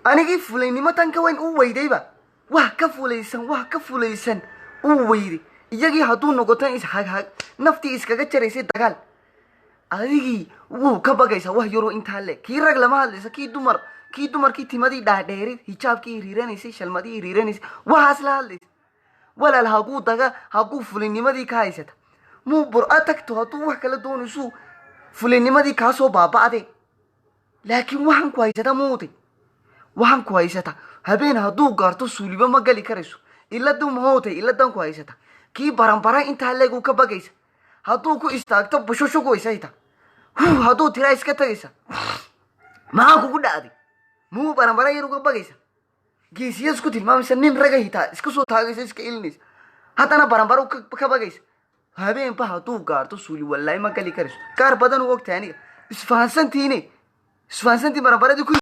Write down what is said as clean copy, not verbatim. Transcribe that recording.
anigii fulaynimo tan ka weyn u weydayba wax ka fulaysan u weyday iyagii hadduu noqotan ishag naftii iskaga jaraysay dagaal adigii wuu ka bagaysa wax yaroo intaa le kii rag lama hadlaysa kii dumarkii timadii dhaadheerid hijaabkii riiranaysay shalmadii riiranaysay waxaas la hadlaysa walaal haguu fulaynimadii ka haysata muu bur'a tagto hadduu wax kala doonaysu fulaynimadii kaasoo baaba'de laakiin waxaan ku haysata muuday waxaan ku haysata habeen hadduu gaarto suuliba ma gali karayso iladu mahootay iladan ku haysata kii baranbara intaa leegu ka bagaysa hadduu ku istaagto bushushu ku haysayta hadduu tiraa iska tagaysa maxaa kugu dhacday muu baranbara yar uga bagaysa geesiya isku tilmaamaysa nin raga hitaa iska soo taagaysa iska ilinaysa haddana baranbara ka bagaysa habeenba hadduu gaarto suuli wallaahi ma gali karayso qaar badan u ogtahay aniga isfahansantiin baranbaradii